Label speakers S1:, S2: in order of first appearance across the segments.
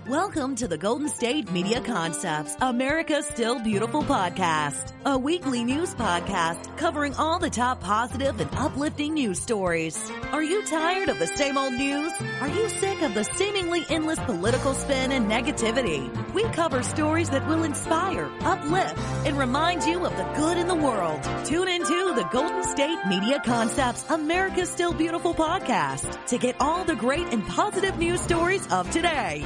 S1: Welcome to the Golden State Media Concepts, America's Still Beautiful podcast, a weekly news podcast covering all the top positive and uplifting news stories. Are you tired of the same old news? Are you sick of the seemingly endless political spin and negativity? We cover stories that will inspire, uplift, and remind you of the good in the world. Tune into the Golden State Media Concepts, America's Still Beautiful podcast to get all the great and positive news stories of today.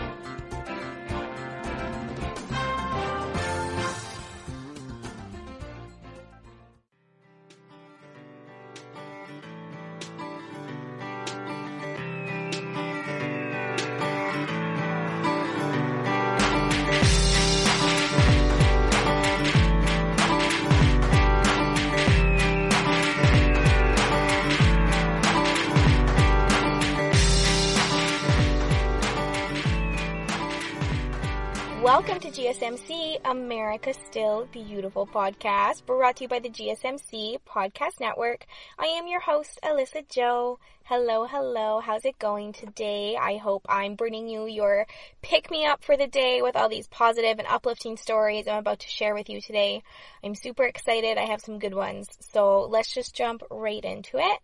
S2: Welcome to GSMC, America's Still Beautiful podcast, brought to you by the GSMC Podcast Network. I am your host, Alyssa Jo. Hello. How's it going today? I hope I'm bringing you your pick-me-up for the day with all these positive and uplifting stories I'm about to share with you today. I'm super excited. I have some good ones. So let's just jump right into it.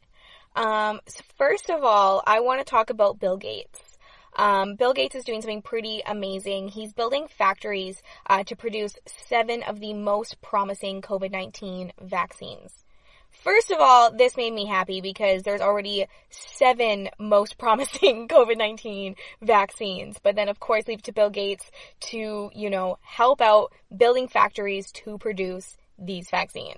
S2: So first of all, I want to talk about Bill Gates. Bill Gates is doing something pretty amazing. He's building factories to produce 7 of the most promising COVID-19 vaccines. First of all, this made me happy because there's already 7 most promising COVID-19 vaccines. But then, of course, leave it to Bill Gates to, help out building factories to produce these vaccines.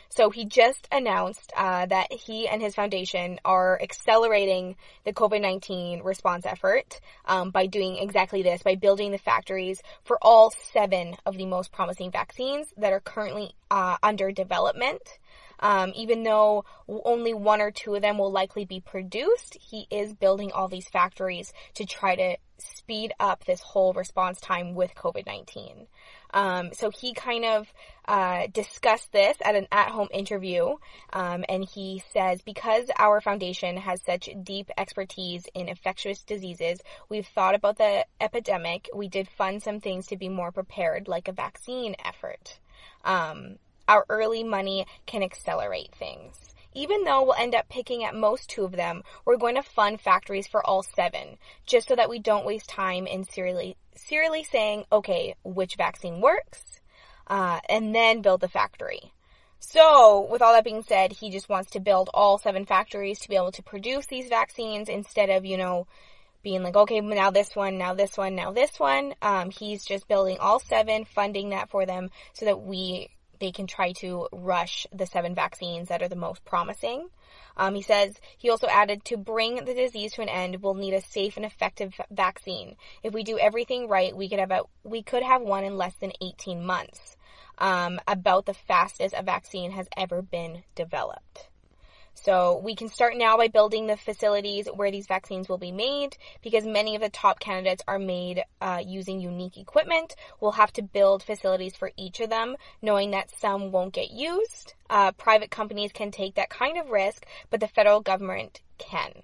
S2: So he just announced that he and his foundation are accelerating the COVID-19 response effort by doing exactly this, by building the factories for all 7 of the most promising vaccines that are currently under development. Even though only 1 or 2 of them will likely be produced, he is building all these factories to try to speed up this whole response time with COVID-19. So he kind of discussed this at an at-home interview, and he says, because our foundation has such deep expertise in infectious diseases, we've thought about the epidemic. We did fund some things to be more prepared, like a vaccine effort. Our early money can accelerate things. Even though we'll end up picking at most 2 of them, we're going to fund factories for all 7, just so that we don't waste time in serially saying, okay, which vaccine works, and then build the factory. So, with all that being said, he just wants to build all 7 factories to be able to produce these vaccines instead of, being like, okay, now this one. He's just building all 7, funding that for them so that they can try to rush the 7 vaccines that are the most promising. He says, he also added, to bring the disease to an end, we'll need a safe and effective vaccine. If we do everything right, we could have one in less than 18 months. About the fastest a vaccine has ever been developed. So we can start now by building the facilities where these vaccines will be made, because many of the top candidates are made using unique equipment. We'll have to build facilities for each of them, knowing that some won't get used. Private companies can take that kind of risk, but the federal government can.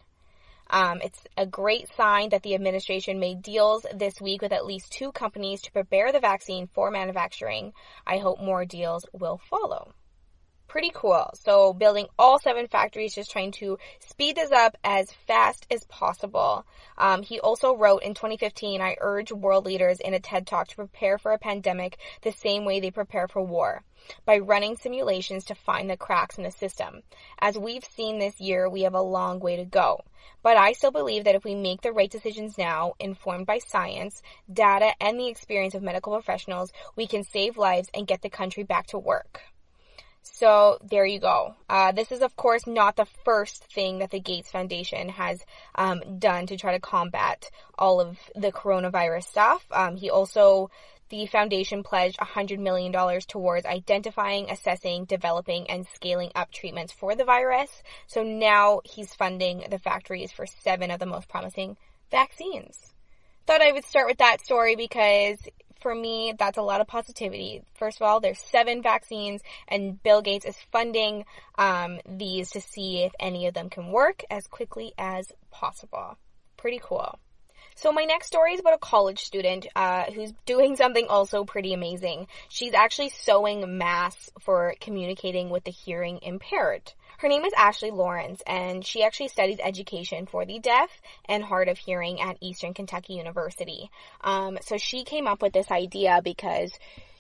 S2: It's a great sign that the administration made deals this week with at least 2 companies to prepare the vaccine for manufacturing. I hope more deals will follow. Pretty cool. So building all 7 factories, just trying to speed this up as fast as possible. He also wrote in 2015, I urge world leaders in a TED Talk to prepare for a pandemic the same way they prepare for war, by running simulations to find the cracks in the system. As we've seen this year, we have a long way to go. But I still believe that if we make the right decisions now, informed by science, data, and the experience of medical professionals, we can save lives and get the country back to work. So there you go. This is, of course, not the first thing that the Gates Foundation has done to try to combat all of the coronavirus stuff. The foundation pledged $100 million towards identifying, assessing, developing, and scaling up treatments for the virus. So now he's funding the factories for 7 of the most promising vaccines. Thought I would start with that story because for me, that's a lot of positivity. First of all, there's 7 vaccines, and Bill Gates is funding these to see if any of them can work as quickly as possible. Pretty cool. So my next story is about a college student who's doing something also pretty amazing. She's actually sewing masks for communicating with the hearing impaired. Her name is Ashley Lawrence, and she actually studies education for the deaf and hard of hearing at Eastern Kentucky University. So she came up with this idea because,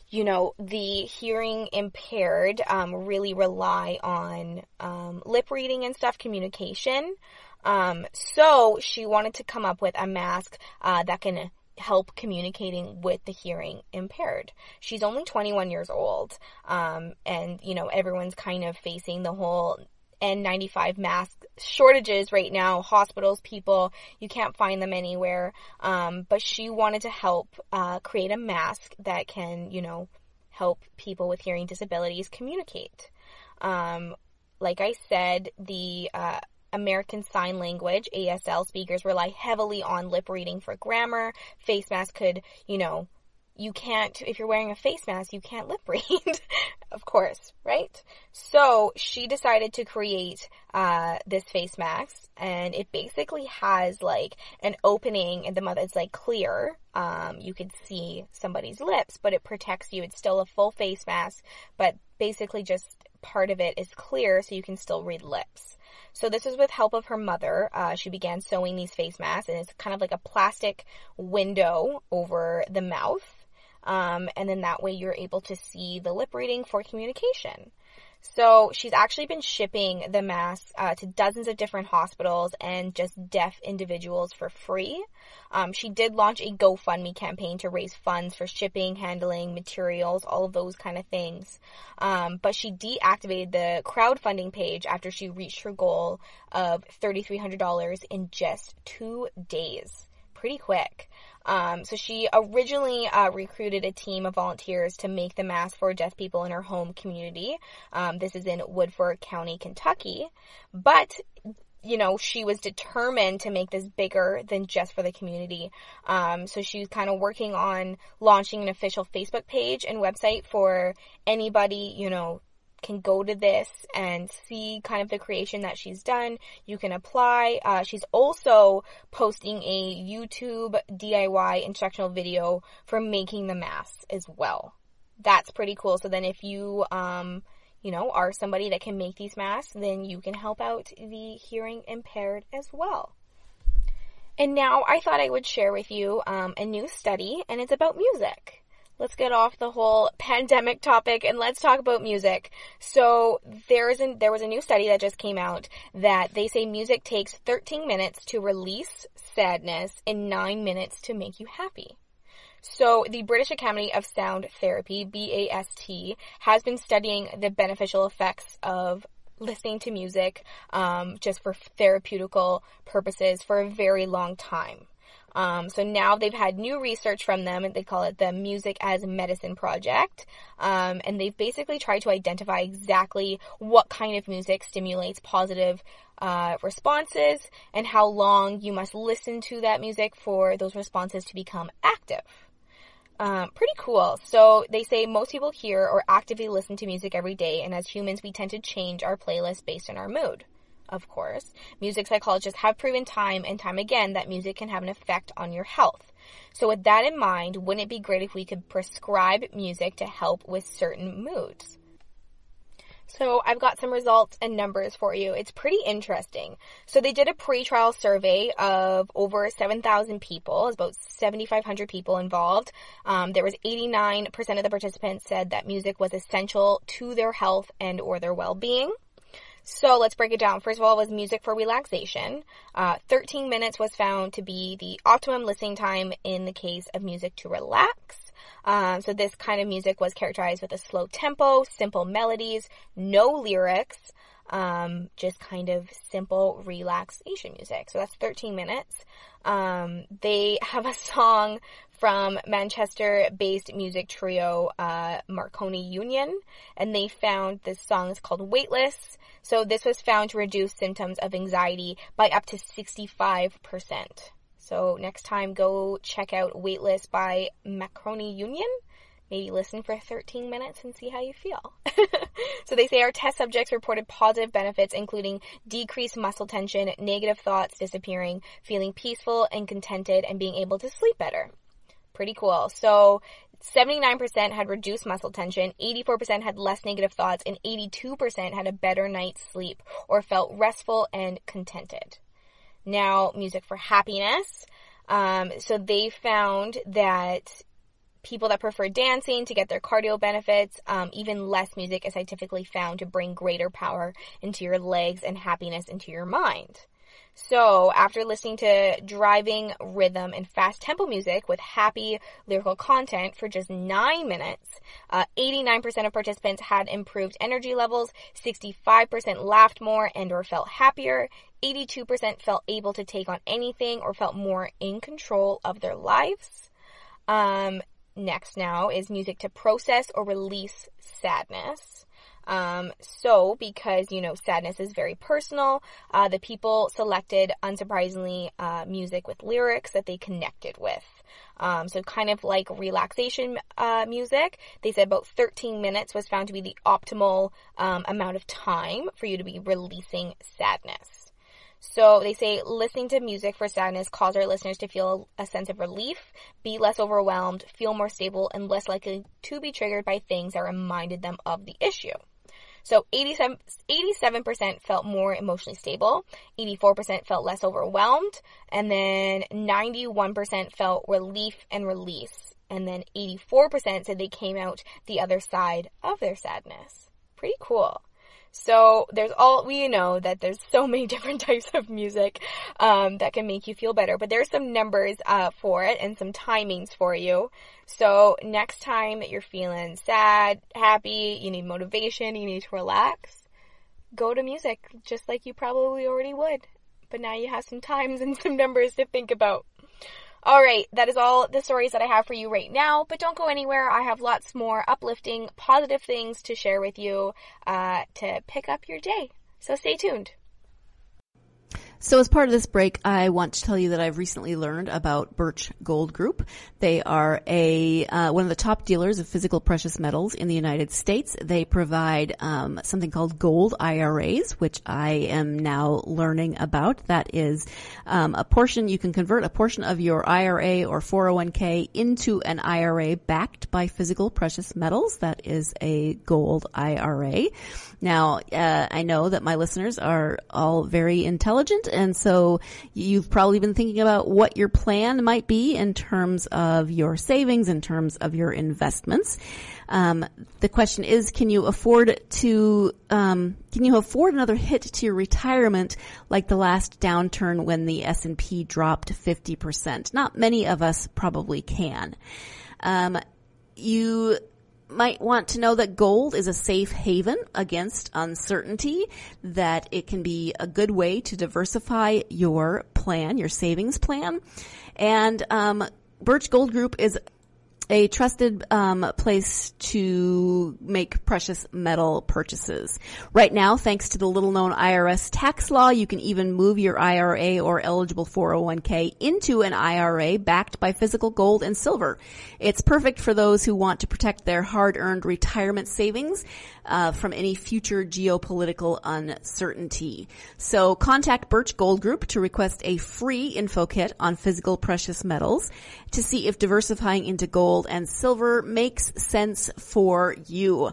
S2: you know, the hearing impaired really rely on lip reading and stuff, communication. So she wanted to come up with a mask that can help communicating with the hearing impaired. She's only 21 years old, and, you know, everyone's kind of facing the whole N95 mask shortages right now. Hospitals, people, you can't find them anywhere, but she wanted to help create a mask that can, you know, help people with hearing disabilities communicate. Like I said, the American Sign Language, ASL speakers rely heavily on lip reading for grammar. Face mask could, you know, you can't, if you're wearing a face mask, you can't lip read, of course, right? So she decided to create this face mask, and it basically has like an opening in the mouth. It's like clear. You could see somebody's lips, but it protects you. It's still a full face mask, but basically just part of it is clear so you can still read lips. So this is with help of her mother. She began sewing these face masks, and it's kind of like a plastic window over the mouth. And then that way you're able to see the lip reading for communication. So she's actually been shipping the masks to dozens of different hospitals and just deaf individuals for free. She did launch a GoFundMe campaign to raise funds for shipping, handling, materials, all of those kind of things. But she deactivated the crowdfunding page after she reached her goal of $3,300 in just 2 days. Pretty quick. So she originally recruited a team of volunteers to make the mask for deaf people in her home community. This is in Woodford County, Kentucky. But, you know, she was determined to make this bigger than just for the community. So she's kind of working on launching an official Facebook page and website for anybody, you know, can go to this and see kind of the creation that she's done. You can apply. She's also posting a YouTube DIY instructional video for making the masks as well. That's pretty cool. So then if you, you know, are somebody that can make these masks, then you can help out the hearing impaired as well. And now I thought I would share with you a new study, and it's about music. Let's get off the whole pandemic topic and let's talk about music. So there was a new study that just came out that they say music takes 13 minutes to release sadness and 9 minutes to make you happy. So the British Academy of Sound Therapy, BAST, has been studying the beneficial effects of listening to music just for therapeutical purposes for a very long time. So now they've had new research from them, and they call it the Music as Medicine Project. And they've basically tried to identify exactly what kind of music stimulates positive responses and how long you must listen to that music for those responses to become active. Pretty cool. So they say most people hear or actively listen to music every day, and as humans, we tend to change our playlist based on our mood. Of course, music psychologists have proven time and time again that music can have an effect on your health. So with that in mind, wouldn't it be great if we could prescribe music to help with certain moods? So I've got some results and numbers for you. It's pretty interesting. So they did a pre-trial survey of over 7,000 people. It's about 7,500 people involved. There was 89% of the participants said that music was essential to their health and or their well-being. So let's break it down. First of all, was music for relaxation. 13 minutes was found to be the optimum listening time in the case of music to relax. So this kind of music was characterized with a slow tempo, simple melodies, no lyrics, just kind of simple relaxation music. So that's 13 minutes. They have a song from Manchester-based music trio Marconi Union, and they found this song is called Weightless. So this was found to reduce symptoms of anxiety by up to 65%. So next time, go check out Weightless by Marconi Union. maybe listen for 13 minutes and see how you feel. So they say our test subjects reported positive benefits, including decreased muscle tension, negative thoughts disappearing, feeling peaceful and contented, and being able to sleep better. Pretty cool. So 79% had reduced muscle tension, 84% had less negative thoughts, and 82% had a better night's sleep or felt restful and contented. Now, music for happiness. So they found that people that prefer dancing to get their cardio benefits, even less music is scientifically found to bring greater power into your legs and happiness into your mind. So after listening to driving rhythm and fast tempo music with happy lyrical content for just 9 minutes, 89% of participants had improved energy levels, 65% laughed more and or felt happier, 82% felt able to take on anything or felt more in control of their lives. Next now is music to process or release sadness. So because, sadness is very personal, the people selected, unsurprisingly, music with lyrics that they connected with. So kind of like relaxation, music. They said about 13 minutes was found to be the optimal, amount of time for you to be releasing sadness. So they say listening to music for sadness causes our listeners to feel a sense of relief, be less overwhelmed, feel more stable, and less likely to be triggered by things that reminded them of the issue. So 87% felt more emotionally stable, 84% felt less overwhelmed, and then 91% felt relief and release, and then 84% said they came out the other side of their sadness. Pretty cool. So we know that there's so many different types of music that can make you feel better, but there's some numbers for it and some timings for you. So next time that you're feeling sad, happy, you need motivation, you need to relax, go to music just like you probably already would. But now you have some times and some numbers to think about. All right, that is all the stories that I have for you right now, but don't go anywhere. I have lots more uplifting, positive things to share with you to pick up your day. So stay tuned.
S3: So as part of this break, I want to tell you that I've recently learned about Birch Gold Group. They are one of the top dealers of physical precious metals in the United States. They provide something called gold IRAs, which I am now learning about. That is you can convert a portion of your IRA or 401k into an IRA backed by physical precious metals. That is a gold IRA. Now, I know that my listeners are all very intelligent, and so you've probably been thinking about what your plan might be in terms of your savings, in terms of your investments. The question is, can you afford another hit to your retirement like the last downturn when the S&P dropped 50%? Not many of us probably can. You might want to know that gold is a safe haven against uncertainty, that it can be a good way to diversify your plan, your savings plan. And Birch Gold Group is a trusted place to make precious metal purchases. Right now, thanks to the little-known IRS tax law, you can even move your IRA or eligible 401k into an IRA backed by physical gold and silver. It's perfect for those who want to protect their hard-earned retirement savings from any future geopolitical uncertainty. So contact Birch Gold Group to request a free info kit on physical precious metals to see if diversifying into gold and silver makes sense for you.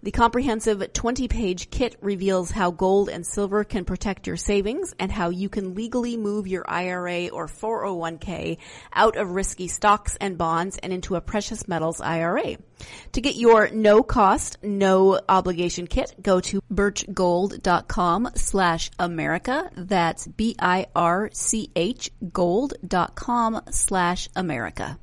S3: The comprehensive 20-page kit reveals how gold and silver can protect your savings and how you can legally move your IRA or 401k out of risky stocks and bonds and into a precious metals IRA. To get your no-cost, no-obligation kit, go to birchgold.com/America. That's BIRCH gold.com/America.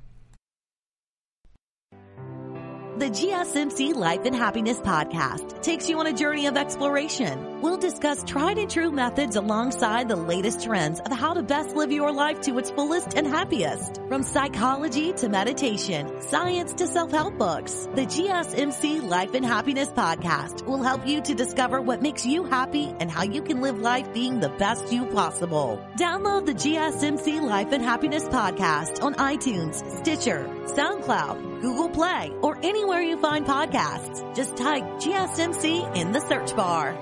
S1: The GSMC Life and Happiness Podcast takes you on a journey of exploration. We'll discuss tried and true methods alongside the latest trends of how to best live your life to its fullest and happiest. From psychology to meditation, science to self-help books, the GSMC Life and Happiness Podcast will help you to discover what makes you happy and how you can live life being the best you possible. Download the GSMC Life and Happiness Podcast on iTunes, Stitcher, SoundCloud, Google Play, or anywhere you find podcasts. Just type GSMC in the search bar.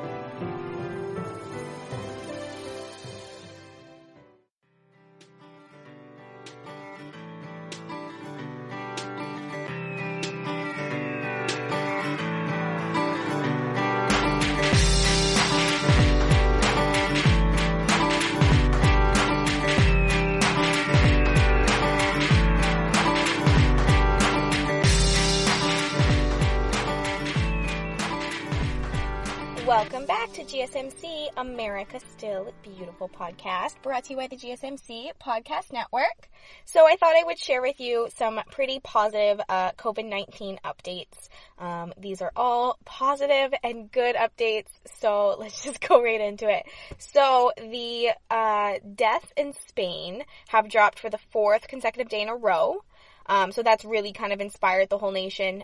S2: Welcome back to GSMC, America Still Beautiful podcast, brought to you by the GSMC Podcast Network. So I thought I would share with you some pretty positive COVID-19 updates. These are all positive and good updates, so let's just go right into it. So the deaths in Spain have dropped for the 4th consecutive day in a row. So that's really kind of inspired the whole nation.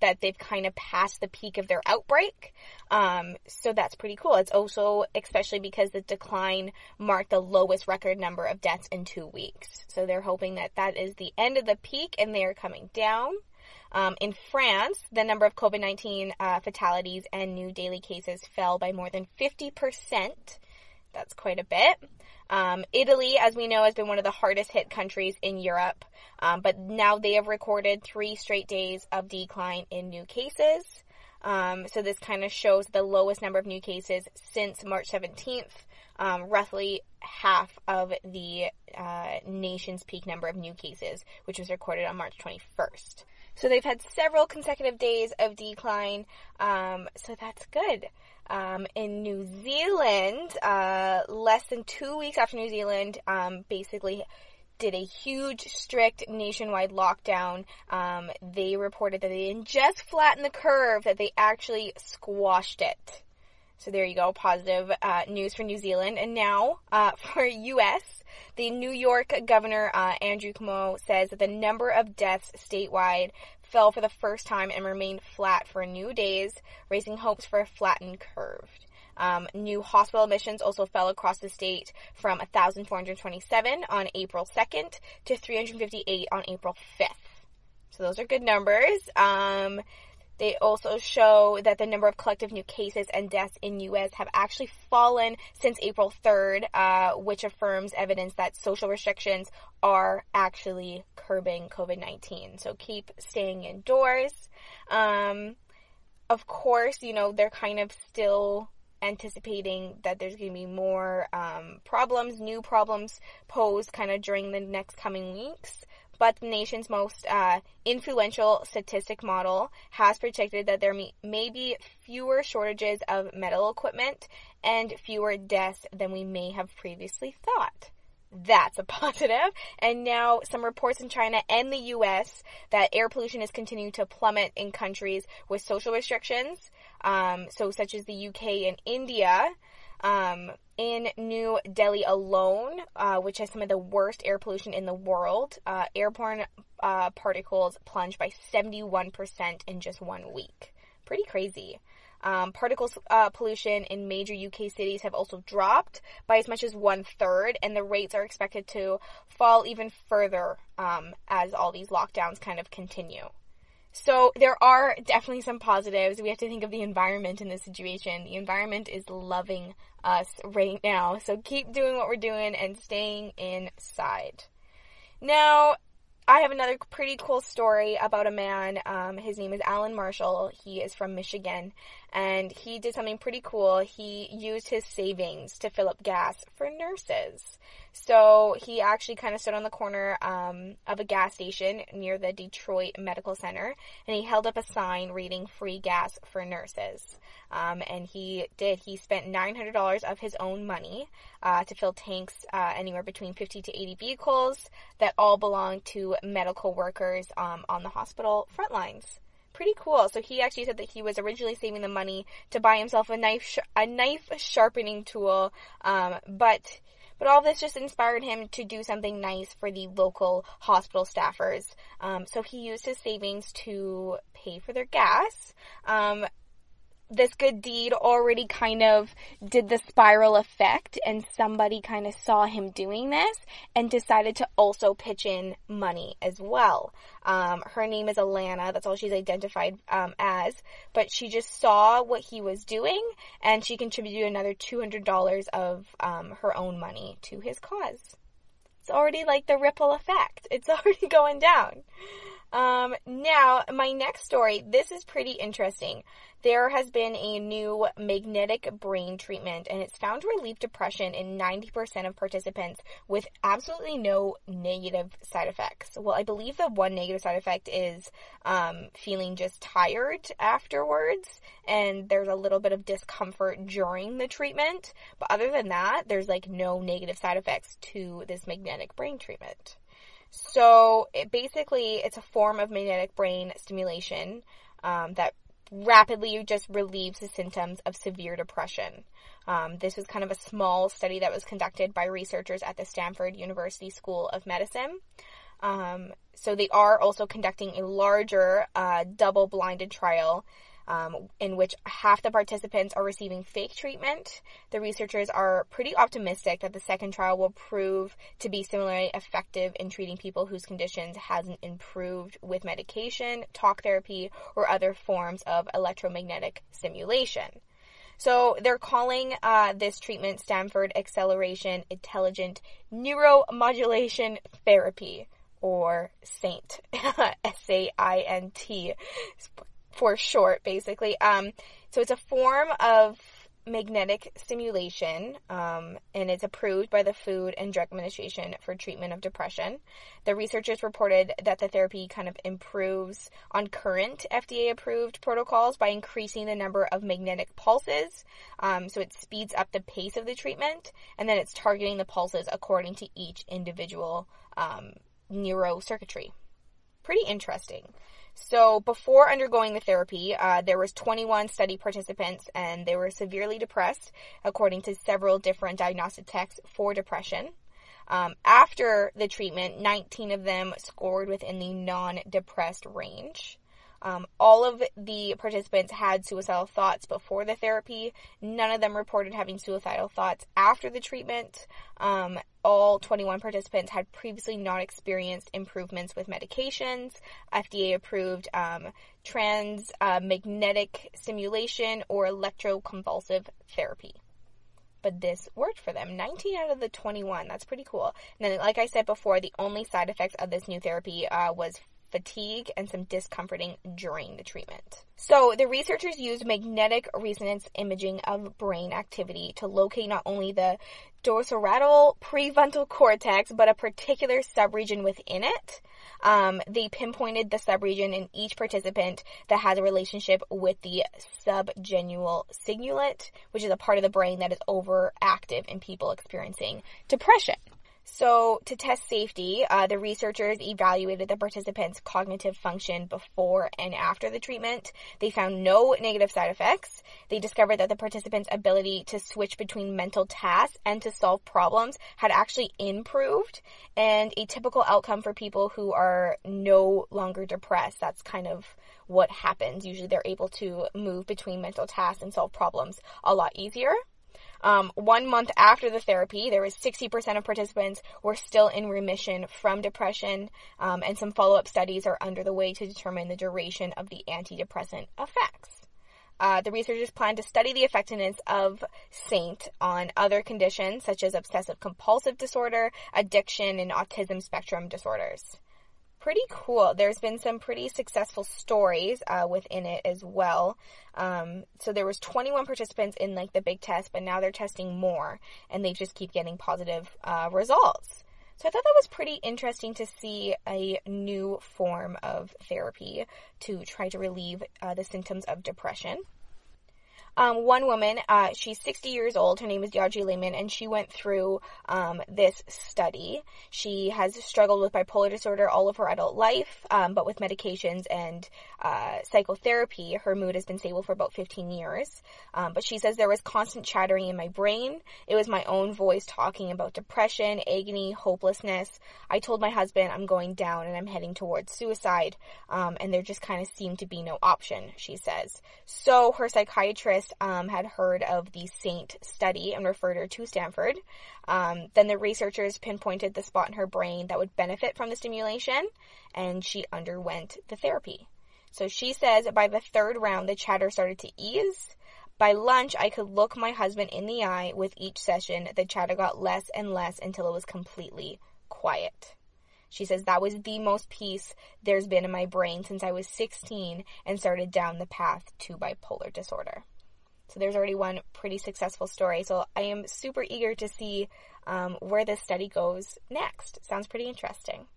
S2: That they've kind of passed the peak of their outbreak. So that's pretty cool. It's also, especially because the decline marked the lowest record number of deaths in 2 weeks. So they're hoping that that is the end of the peak and they are coming down. In France, the number of COVID-19 fatalities and new daily cases fell by more than 50%. That's quite a bit. Italy, as we know, has been one of the hardest hit countries in Europe, but now they have recorded 3 straight days of decline in new cases. So this kind of shows the lowest number of new cases since March 17th, roughly half of the nation's peak number of new cases, which was recorded on March 21st. So they've had several consecutive days of decline, so that's good. In New Zealand, less than 2 weeks after New Zealand basically did a huge, strict nationwide lockdown, they reported that they didn't just flatten the curve, that they actually squashed it. So there you go, positive news for New Zealand. And now for U.S., the New York Governor Andrew Cuomo says that the number of deaths statewide fell for the first time and remained flat for new days, raising hopes for a flattened curve. New hospital admissions also fell across the state from 1,427 on April 2nd to 358 on April 5th. So those are good numbers. They also show that the number of collective new cases and deaths in U.S. have actually fallen since April 3rd, which affirms evidence that social restrictions are actually curbing COVID-19. So keep staying indoors. Of course, you know, they're kind of still anticipating that there's going to be more new problems posed kind of during the next coming weeks. But the nation's most influential statistic model has predicted that there may be fewer shortages of medical equipment and fewer deaths than we may have previously thought. That's a positive. And now some reports in China and the U.S. that air pollution is continuing to plummet in countries with social restrictions, so such as the U.K. and India. In New Delhi alone, which has some of the worst air pollution in the world, airborne particles plunged by 71% in just 1 week. Pretty crazy. Particles pollution in major UK cities have also dropped by as much as 1/3, and the rates are expected to fall even further as all these lockdowns kind of continue. So there are definitely some positives. We have to think of the environment in this situation. The environment is loving us right now. So keep doing what we're doing and staying inside. Now, I have another pretty cool story about a man. His name is Alan Marshall. He is from Michigan, and he did something pretty cool. He used his savings to fill up gas for nurses. So he actually kind of stood on the corner of a gas station near the Detroit Medical Center, and he held up a sign reading "Free gas for nurses." And he spent $900 of his own money to fill tanks anywhere between 50 to 80 vehicles that all belong to medical workers on the hospital front lines. Pretty cool. So he actually said that he was originally saving the money to buy himself a knife sharpening tool, but all this just inspired him to do something nice for the local hospital staffers. So he used his savings to pay for their gas. this good deed already kind of did the spiral effect, and somebody kind of saw him doing this and decided to also pitch in money as well. Her name is Alana. That's all she's identified as. But she just saw what he was doing, and she contributed another $200 of her own money to his cause. It's already like the ripple effect. It's already going down. Now, my next story, this is pretty interesting. There has been a new magnetic brain treatment, and it's found to relieve depression in 90% of participants with absolutely no negative side effects. Well, I believe the one negative side effect is feeling just tired afterwards, and there's a little bit of discomfort during the treatment. But other than that, there's like no negative side effects to this magnetic brain treatment. So it's a form of magnetic brain stimulation that rapidly just relieves the symptoms of severe depression. This was kind of a small study that was conducted by researchers at the Stanford University School of Medicine. So they are also conducting a larger double-blinded trial in which half the participants are receiving fake treatment. The researchers are pretty optimistic that the second trial will prove to be similarly effective in treating people whose conditions hasn't improved with medication, talk therapy, or other forms of electromagnetic stimulation. So they're calling this treatment Stanford Acceleration Intelligent Neuromodulation Therapy, or SAINT, S-A-I-N-T, for short, basically. So it's a form of magnetic stimulation, and it's approved by the Food and Drug Administration for treatment of depression. The researchers reported that the therapy kind of improves on current FDA-approved protocols by increasing the number of magnetic pulses. So it speeds up the pace of the treatment, and then it's targeting the pulses according to each individual neurocircuitry. Pretty interesting. So before undergoing the therapy, there was 21 study participants, and they were severely depressed, according to several different diagnostic tests for depression. After the treatment, 19 of them scored within the non-depressed range. All of the participants had suicidal thoughts before the therapy. None of them reported having suicidal thoughts after the treatment. All 21 participants had previously not experienced improvements with medications, FDA-approved transmagnetic stimulation, or electroconvulsive therapy. But this worked for them. 19 out of the 21. That's pretty cool. And then, like I said before, the only side effects of this new therapy was fatigue and some discomforting during the treatment. So the researchers used magnetic resonance imaging of brain activity to locate not only the dorsolateral prefrontal cortex, but a particular subregion within it. They pinpointed the subregion in each participant that has a relationship with the subgenual cingulate, which is a part of the brain that is overactive in people experiencing depression. So, to test safety, the researchers evaluated the participants' cognitive function before and after the treatment. They found no negative side effects. They discovered that the participants' ability to switch between mental tasks and to solve problems had actually improved, and a typical outcome for people who are no longer depressed. That's kind of what happens. Usually they're able to move between mental tasks and solve problems a lot easier. 1 month after the therapy, there was 60% of participants were still in remission from depression, and some follow-up studies are under the way to determine the duration of the antidepressant effects. The researchers plan to study the effectiveness of SAINT on other conditions such as obsessive-compulsive disorder, addiction, and autism spectrum disorders. Pretty cool. There's been some pretty successful stories within it as well. So there was 21 participants in like the big test, but now they're testing more, and they just keep getting positive results. So I thought that was pretty interesting to see a new form of therapy to try to relieve the symptoms of depression. One woman, she's 60 years old. Her name is Yaji Lehman, and she went through this study. She has struggled with bipolar disorder all of her adult life, but with medications and psychotherapy, her mood has been stable for about 15 years. But she says there was constant chattering in my brain. It was my own voice talking about depression, agony, hopelessness. I told my husband I'm going down and I'm heading towards suicide, and there just kind of seemed to be no option, she says. So her psychiatrist had heard of the SAINT study and referred her to Stanford. Then the researchers pinpointed the spot in her brain that would benefit from the stimulation, and she underwent the therapy. So she says by the third round, the chatter started to ease. By lunch, I could look my husband in the eye. With each session, the chatter got less and less until it was completely quiet. She says that was the most peace there's been in my brain since I was 16 and started down the path to bipolar disorder. So there's already one pretty successful story. So I am super eager to see where this study goes next. Sounds pretty interesting.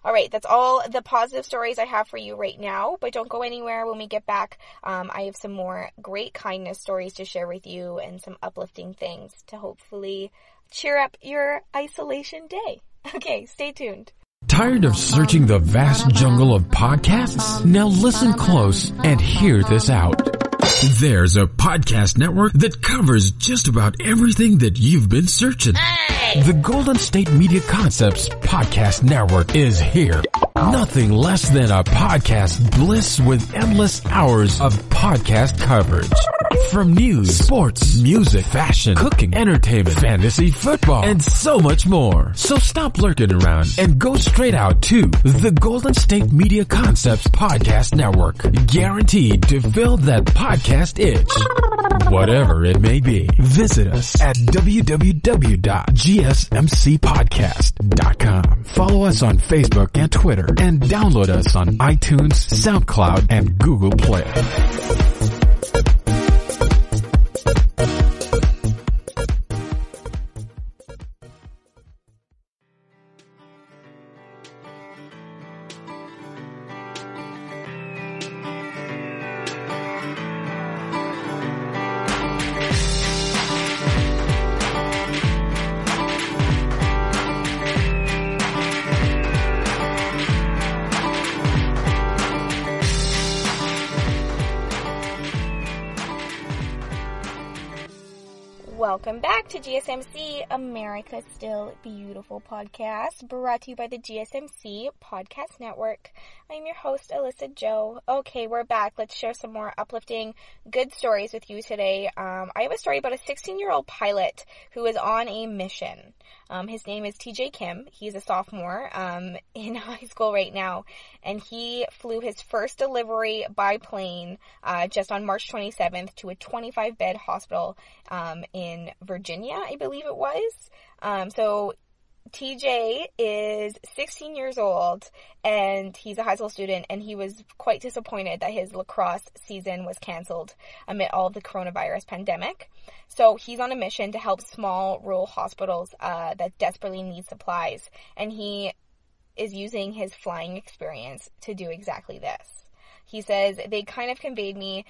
S2: All right, that's all the positive stories I have for you right now, but don't go anywhere. When we get back, I have some more great kindness stories to share with you and some uplifting things to hopefully cheer up your isolation day. Okay, stay tuned.
S4: Tired of searching the vast jungle of podcasts? Now listen close and hear this out. There's a podcast network that covers just about everything that you've been searching. The Golden State Media Concepts Podcast Network is here. Nothing less than a podcast bliss with endless hours of podcast coverage. From news, sports, music, fashion, cooking, entertainment, fantasy, football, and so much more. So stop lurking around and go straight out to the Golden State Media Concepts Podcast Network. Guaranteed to fill that podcast itch. Whatever it may be. Visit us at www.gsmcpodcast.com. Follow us on Facebook and Twitter, and download us on iTunes, SoundCloud, and Google Play.
S2: Welcome back to GSMC, America's Still Beautiful podcast, brought to you by the GSMC Podcast Network. I'm your host, Alyssa Jo. Okay, we're back. Let's share some more uplifting, good stories with you today. I have a story about a 16-year-old pilot who is on a mission. His name is TJ Kim. He's a sophomore in high school right now, and he flew his first delivery by plane just on March 27th to a 25-bed hospital in Virginia, I believe it was. So TJ is 16 years old, and he's a high school student, and he was quite disappointed that his lacrosse season was canceled amid all of the coronavirus pandemic. So he's on a mission to help small rural hospitals that desperately need supplies, and he is using his flying experience to do exactly this. He says, they kind of conveyed me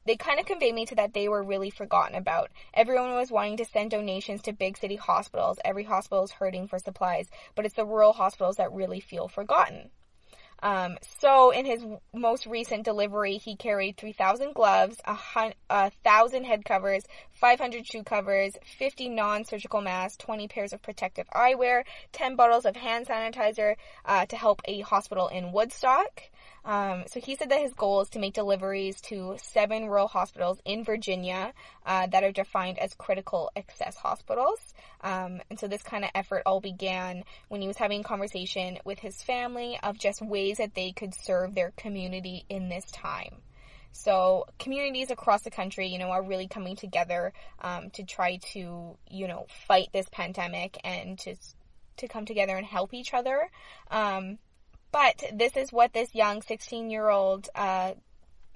S2: to that they were really forgotten about. Everyone was wanting to send donations to big city hospitals. Every hospital is hurting for supplies, but it's the rural hospitals that really feel forgotten. So in his most recent delivery, he carried 3,000 gloves, 1,000 head covers, 500 shoe covers, 50 non-surgical masks, 20 pairs of protective eyewear, 10 bottles of hand sanitizer to help a hospital in Woodstock. So he said that his goal is to make deliveries to 7 rural hospitals in Virginia that are defined as critical access hospitals. And so this kind of effort all began when he was having a conversation with his family of just ways that they could serve their community in this time. So communities across the country, are really coming together to try to, fight this pandemic and to come together and help each other. But this is what this young 16-year-old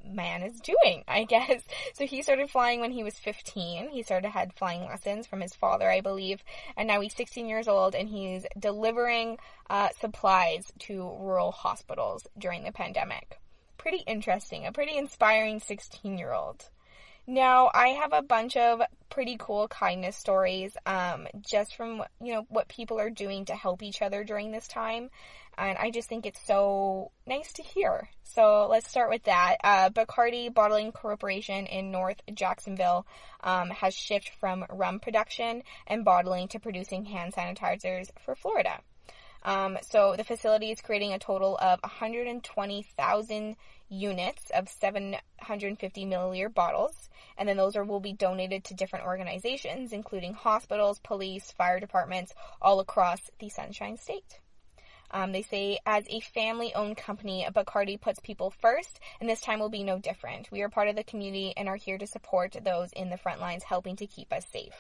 S2: man is doing, I guess. So he started flying when he was 15. He had flying lessons from his father, I believe. And now he's 16 years old, and he's delivering supplies to rural hospitals during the pandemic. Pretty interesting. A pretty inspiring 16-year-old. Now, I have a bunch of pretty cool kindness stories, just from, what people are doing to help each other during this time. And I just think it's so nice to hear. So let's start with that. Bacardi Bottling Corporation in North Jacksonville has shifted from rum production and bottling to producing hand sanitizers for Florida. So the facility is creating a total of 120,000 units of 750 milliliter bottles, and then those will be donated to different organizations, including hospitals, police, fire departments, all across the Sunshine State. They say, as a family-owned company, Bacardi puts people first, and this time will be no different. We are part of the community and are here to support those in the front lines helping to keep us safe.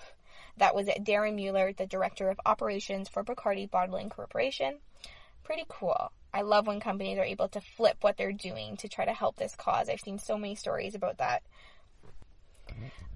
S2: That was Darren Mueller, the Director of Operations for Bacardi Bottling Corporation. Pretty cool. I love when companies are able to flip what they're doing to try to help this cause. I've seen so many stories about that.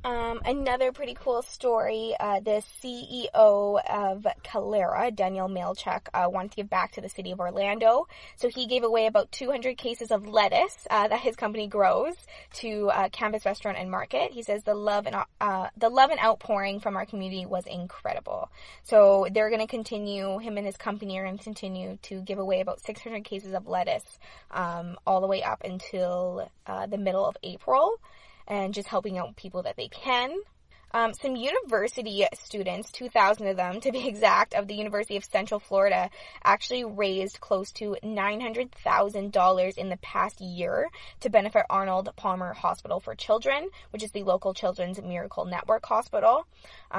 S2: Another pretty cool story, the CEO of Calera, Daniel Malchuk, wanted to give back to the city of Orlando. So he gave away about 200 cases of lettuce that his company grows to Campus Restaurant and Market. He says the love and outpouring from our community was incredible. So they're going to continue, him and his company are going to continue to give away about 600 cases of lettuce all the way up until the middle of April. And just helping out people that they can. Some university students, 2,000 of them to be exact, of the University of Central Florida actually raised close to $900,000 in the past year to benefit Arnold Palmer Hospital for Children, which is the local Children's Miracle Network hospital.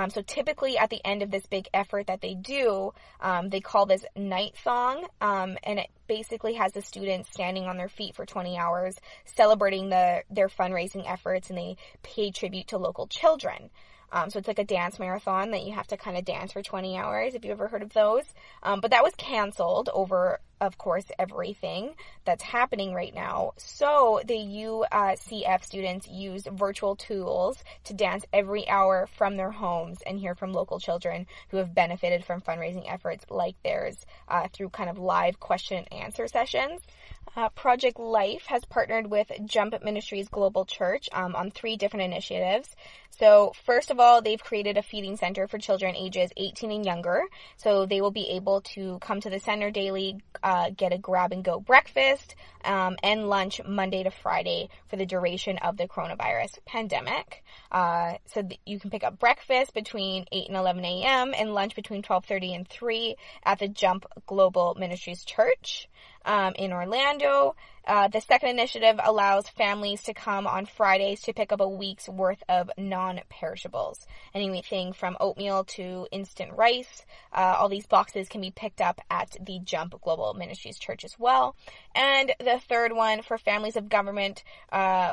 S2: So typically at the end of this big effort that they do, they call this Night Song, and it basically has the students standing on their feet for 20 hours celebrating their fundraising efforts, and they pay tribute to local children. So it's like a dance marathon that you have to kind of dance for 20 hours, if you've ever heard of those. But that was canceled over, of course, everything that's happening right now. So the UCF students used virtual tools to dance every hour from their homes and hear from local children who have benefited from fundraising efforts like theirs through kind of live question and answer sessions. Project Life has partnered with Jump Ministries Global Church on 3 different initiatives. So first of all, they've created a feeding center for children ages 18 and younger. So they will be able to come to the center daily, get a grab-and-go breakfast and lunch Monday to Friday for the duration of the coronavirus pandemic. So you can pick up breakfast between 8 and 11 a.m. and lunch between 12:30 and 3 at the Jump Global Ministries Church in Orlando. The second initiative allows families to come on Fridays to pick up a week's worth of non-perishables. Anything from oatmeal to instant rice. All these boxes can be picked up at the Jump Global Ministries Church as well. And the third one, for families of government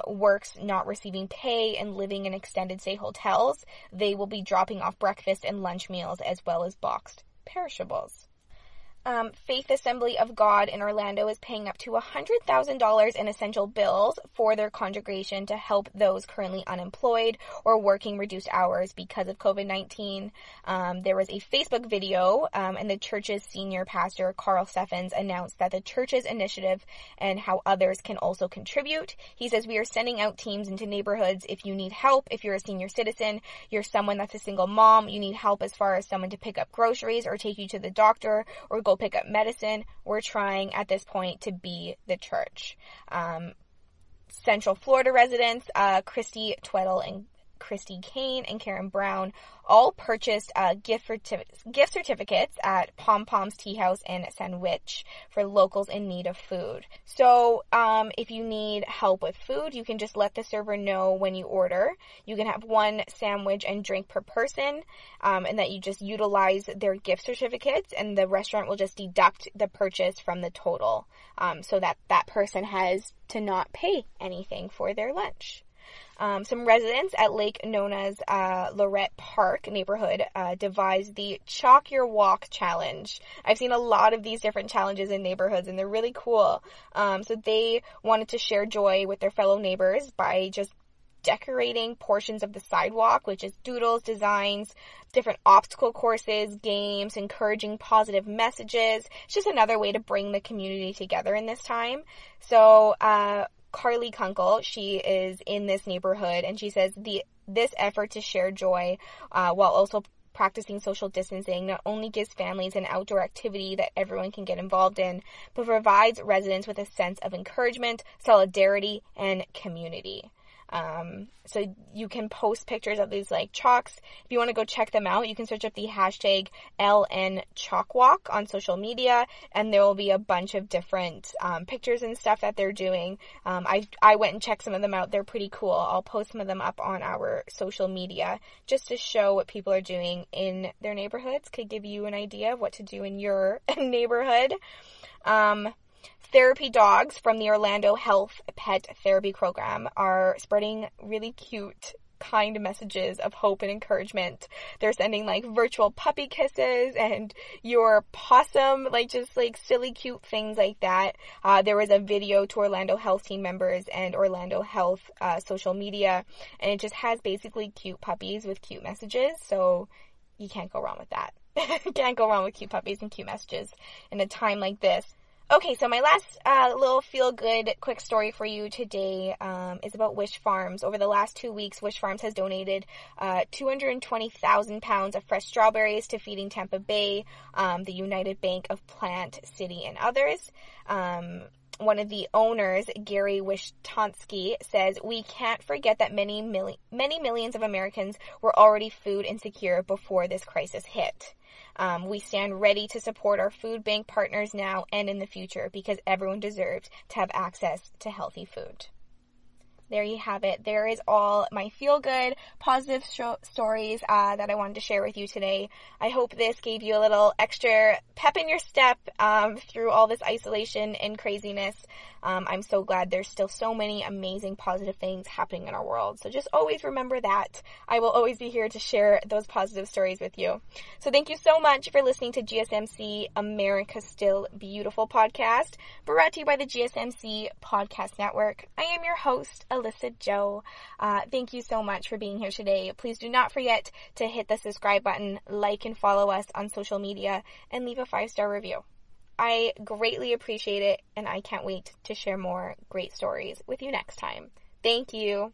S2: works not receiving pay and living in extended stay hotels, they will be dropping off breakfast and lunch meals as well as boxed perishables. Faith Assembly of God in Orlando is paying up to $100,000 in essential bills for their congregation to help those currently unemployed or working reduced hours because of COVID-19. There was a Facebook video, and the church's senior pastor, Carl Steffens, announced that the church's initiative and how others can also contribute. He says, we are sending out teams into neighborhoods if you need help. If you're a senior citizen, you're someone that's a single mom, you need help as far as someone to pick up groceries or take you to the doctor or go pick up medicine. We're trying at this point to be the church. Central Florida residents, Christy Tweddle and Christy Kane and Karen Brown all purchased gift certificates at Pom Pom's Tea House and Sandwich for locals in need of food. So if you need help with food, you can just let the server know when you order. You can have 1 sandwich and drink per person, and that you just utilize their gift certificates, and the restaurant will just deduct the purchase from the total, so that person has to not pay anything for their lunch. Some residents at Lake Nona's Lorette Park neighborhood devised the Chalk Your Walk challenge. I've seen a lot of these different challenges in neighborhoods, and they're really cool. So they wanted to share joy with their fellow neighbors by just decorating portions of the sidewalk, which is doodles, designs, different obstacle courses, games, encouraging positive messages. It's just another way to bring the community together in this time. So Carly Kunkel. She is in this neighborhood, and she says this effort to share joy while also practicing social distancing not only gives families an outdoor activity that everyone can get involved in, but provides residents with a sense of encouragement, solidarity, and community. So you can post pictures of these like chalks. If you want to go check them out, you can search up the hashtag LN Chalk Walk on social media, and there will be a bunch of different pictures and stuff that they're doing. I went and checked some of them out. They're pretty cool. I'll post some of them up on our social media just to show what people are doing in their neighborhoods. Could give you an idea of what to do in your neighborhood. Therapy dogs from the Orlando Health Pet Therapy Program are spreading really cute, kind messages of hope and encouragement. They're sending like virtual puppy kisses and your possum, like just like silly cute things like that. There was a video to Orlando Health team members and Orlando Health social media, and it just has basically cute puppies with cute messages, so you can't go wrong with that. Can't go wrong with cute puppies and cute messages in a time like this. Okay, so my last little feel-good quick story for you today is about Wish Farms. Over the last 2 weeks, Wish Farms has donated 220,000 pounds of fresh strawberries to Feeding Tampa Bay, the United Bank of Plant, City, and others. One of the owners, Gary Wishtonsky, says, "We can't forget that many millions of Americans were already food insecure before this crisis hit. We stand ready to support our food bank partners now and in the future because everyone deserves to have access to healthy food." There you have it. There is all my feel-good, positive stories that I wanted to share with you today. I hope this gave you a little extra pep in your step through all this isolation and craziness. I'm so glad there's still so many amazing positive things happening in our world. So just always remember that. I will always be here to share those positive stories with you. So thank you so much for listening to GSMC America's Still Beautiful podcast, brought to you by the GSMC Podcast Network. I am your host, Alyssa Jo. Thank you so much for being here today. Please do not forget to hit the subscribe button, like and follow us on social media, and leave a 5-star review. I greatly appreciate it, and I can't wait to share more great stories with you next time. Thank you.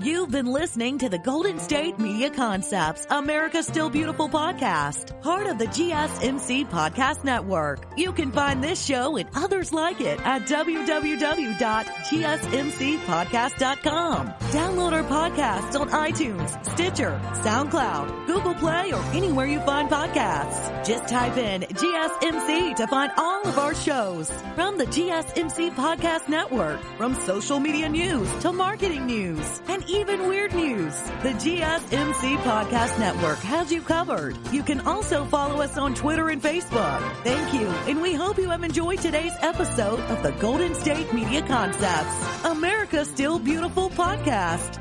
S1: You've been listening to the Golden State Media Concepts, America's Still Beautiful podcast, part of the GSMC Podcast Network. You can find this show and others like it at www.gsmcpodcast.com. Download our podcasts on iTunes, Stitcher, SoundCloud, Google Play, or anywhere you find podcasts. Just type in GSMC to find all of our shows. From the GSMC Podcast Network, from social media news to marketing news, and even weird news, the GSMC Podcast Network has you covered. You can also follow us on Twitter and Facebook. Thank you, and we hope you have enjoyed today's episode of the Golden State Media Concepts, America's Still Beautiful podcast.